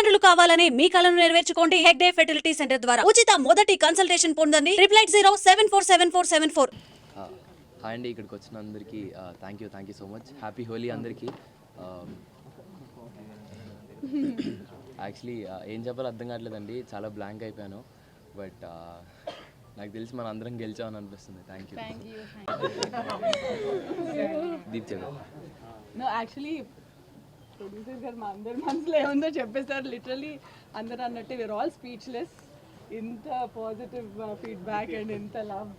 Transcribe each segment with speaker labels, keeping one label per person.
Speaker 1: తల్లిదండ్రులు కావాలనే మీ కలను నెరవేర్చుకోండి హెగ్డే ఫెర్టిలిటీ సెంటర్ ద్వారా ఉచిత మొదటి కన్సల్టేషన్ పొందండి 8807447474.
Speaker 2: హాయ్ అండి, ఇక్కడికి వచ్చిన అందరికీ thank you so much. Happy Holi అందరికీ. యాక్చువల్లీ ఏం చెప్పాలో అర్థం కావట్లేదండి, చాలా బ్లాంక్ అయిపోయాను. బట్ నాకు తెలిసి మనం అందరం గెలిచామని అనిపిస్తుంది. Thank you. దీప్ చెప్పారు.
Speaker 3: నో యాక్చువల్లీ ప్రొడ్యూసర్ గారు మా అందరి మనసులో ఏముందో చెప్పేసారు. లిటరలీ అందరూ అన్నట్టు వీఆర్ ఆల్ స్పీచ్లెస్. ఇంత పాజిటివ్ ఫీడ్బ్యాక్ అండ్ ఇంత లవ్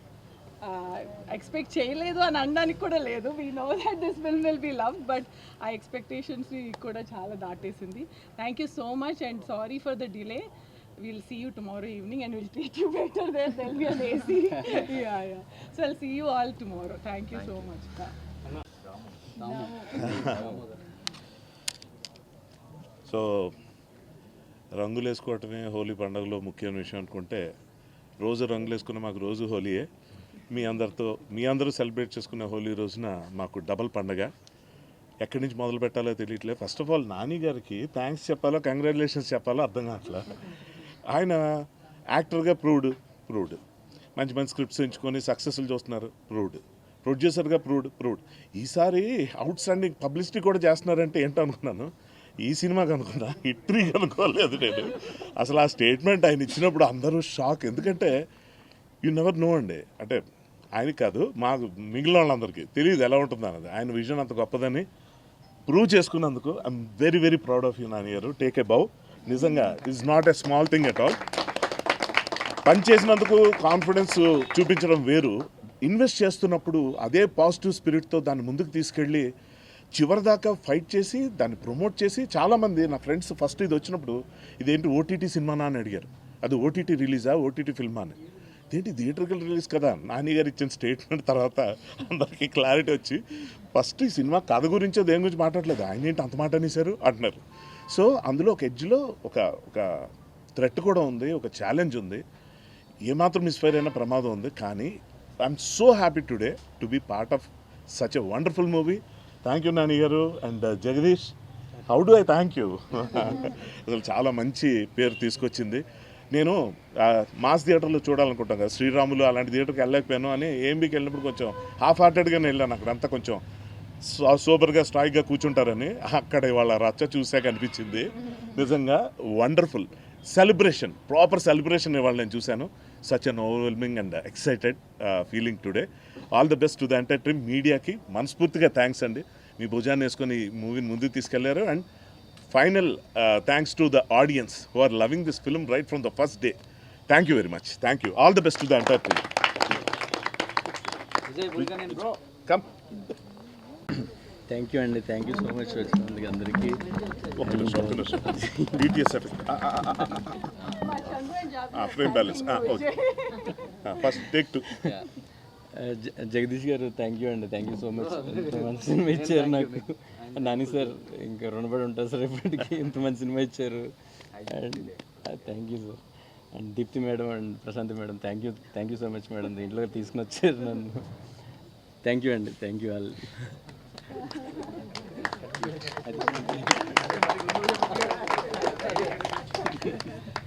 Speaker 3: ఎక్స్పెక్ట్ చేయలేదు అని అనడానికి కూడా లేదు. We know that this film will be love, but ఆ ఎక్స్పెక్టేషన్స్ని కూడా చాలా దాటేసింది. Thank you so much and sorry for the delay. We'll see you tomorrow evening and we'll treat you better there. There'll be an AC. yeah. So I'll see you all tomorrow. Thank you so much.
Speaker 4: So రంగులు వేసుకోవటమే హోలీ పండుగలో ముఖ్యమైన విషయం అనుకుంటే, రోజు రంగులు వేసుకున్న మాకు రోజు హోలీయే. మీ అందరూ సెలబ్రేట్ చేసుకునే హోలీ రోజున మాకు డబల్ పండగ. ఎక్కడి నుంచి మొదలు పెట్టాలో తెలియట్లేదు. ఫస్ట్ ఆఫ్ ఆల్ నాని గారికి థ్యాంక్స్ చెప్పాలో కంగ్రాచులేషన్స్ చెప్పాలో అర్థం కావట్లా. ఆయన యాక్టర్గా ప్రూవ్డ్ మంచి స్క్రిప్ట్స్ ఎంచుకొని సక్సెస్ఫుల్ చూస్తున్నారు, ప్రొడ్యూసర్గా ప్రూవ్డ్. ఈసారి అవుట్ స్టాండింగ్ పబ్లిసిటీ కూడా చేస్తున్నారంటే ఏంటో అనుకున్నాను. ఈ సినిమాకి అనుకున్నా, హిట్రీకి అనుకోలేదు నేను. అసలు ఆ స్టేట్మెంట్ ఆయన ఇచ్చినప్పుడు అందరూ షాక్. ఎందుకంటే యూ నెవర్ నో అండి, అంటే ఆయనకి కాదు, మాకు మిగిలిన వాళ్ళందరికీ తెలియదు ఎలా ఉంటుంది అన్నది. ఆయన విజన్ అంత గొప్పదని ప్రూవ్ చేసుకున్నందుకు I'm very very proud of you Nani గారు. టేక్ ఏ బౌ. నిజంగా it's not a small thing at all. పని చేసినందుకు కాన్ఫిడెన్స్ చూపించడం వేరు, ఇన్వెస్ట్ చేస్తున్నప్పుడు అదే పాజిటివ్ స్పిరిట్తో దాన్ని ముందుకు తీసుకెళ్ళి చివరిదాకా ఫైట్ చేసి దాన్ని ప్రమోట్ చేసి, చాలామంది నా ఫ్రెండ్స్ ఫస్ట్ ఇది వచ్చినప్పుడు ఇదేంటి ఓటీటీ సినిమానా అని అడిగారు. అది ఓటీటీ రిలీజా, ఓటీటీ ఫిల్మా అని. ఇదేంటి థియేటర్కల్ రిలీజ్ కదా. నాని గారు ఇచ్చిన స్టేట్మెంట్ తర్వాత అందరికీ క్లారిటీ వచ్చి, ఫస్ట్ ఈ సినిమా కథ గురించో దేని గురించి మాట్లాడలేదు, ఆయన ఏంటి అంత మాట అనేసారు అంటున్నారు. సో అందులో ఒక ఎడ్జ్లో ఒక థ్రెట్ కూడా ఉంది, ఒక ఛాలెంజ్ ఉంది, ఏమాత్రం మిస్ఫైర్ అయినా ప్రమాదం ఉంది. కానీ I'm so happy today to be part of such a wonderful movie. Thank you Nani garu and Jagadish. How do I thank you. అసలు చాలా మంచి పేరు తీసుకొచ్చింది. నేను మాస్ థియేటర్లో చూడాలనుకుంటాను కదా, శ్రీరాములు అలాంటి థియేటర్కి వెళ్ళలేకపోయాను అని ఏఎంబీకి వెళ్ళినప్పుడు కొంచెం హాఫ్ హార్టెడ్గానే వెళ్ళాను. అక్కడంతా కొంచెం సూపర్గా స్ట్రాయిక్గా కూర్చుంటారని. అక్కడ వాళ్ళ రచ్చ చూసాక అనిపించింది నిజంగా వండర్ఫుల్ సెలబ్రేషన్, ప్రాపర్ సెలబ్రేషన్ ఇవాళ నేను చూశాను. Such an overwhelming and excited feeling today. All the best to the entire team. మీడియాకి మనస్ఫూర్తిగా థ్యాంక్స్ అండి, మీ భుజాన్ని వేసుకొని ఈ మూవీని ముందుకు తీసుకెళ్లారు. And final thanks to the audience who are loving this film right from the first day. Thank you very much. Thank you. All the best to the entire team. Come.
Speaker 5: Thank you అండి, thank you so much వచ్చినందుకు అందరికీ.
Speaker 4: Frame balance okay. First take to
Speaker 5: Jagadish గారు thank you అండి, thank you so much. ఇంత మంచి cinema ఇచ్చారు నాకు. Nani sir ఇంకా రుణపడి ఉంటారు సార్ ఎప్పటికీ, ఇంత మంచి సినిమా ఇచ్చారు. And thank you sir. And Deepti madam and Prashanti madam thank you so much madam, దీంట్లో తీసుకుని వచ్చారు నన్ను. థ్యాంక్ యూ అండి, థ్యాంక్ యూ ఆల్.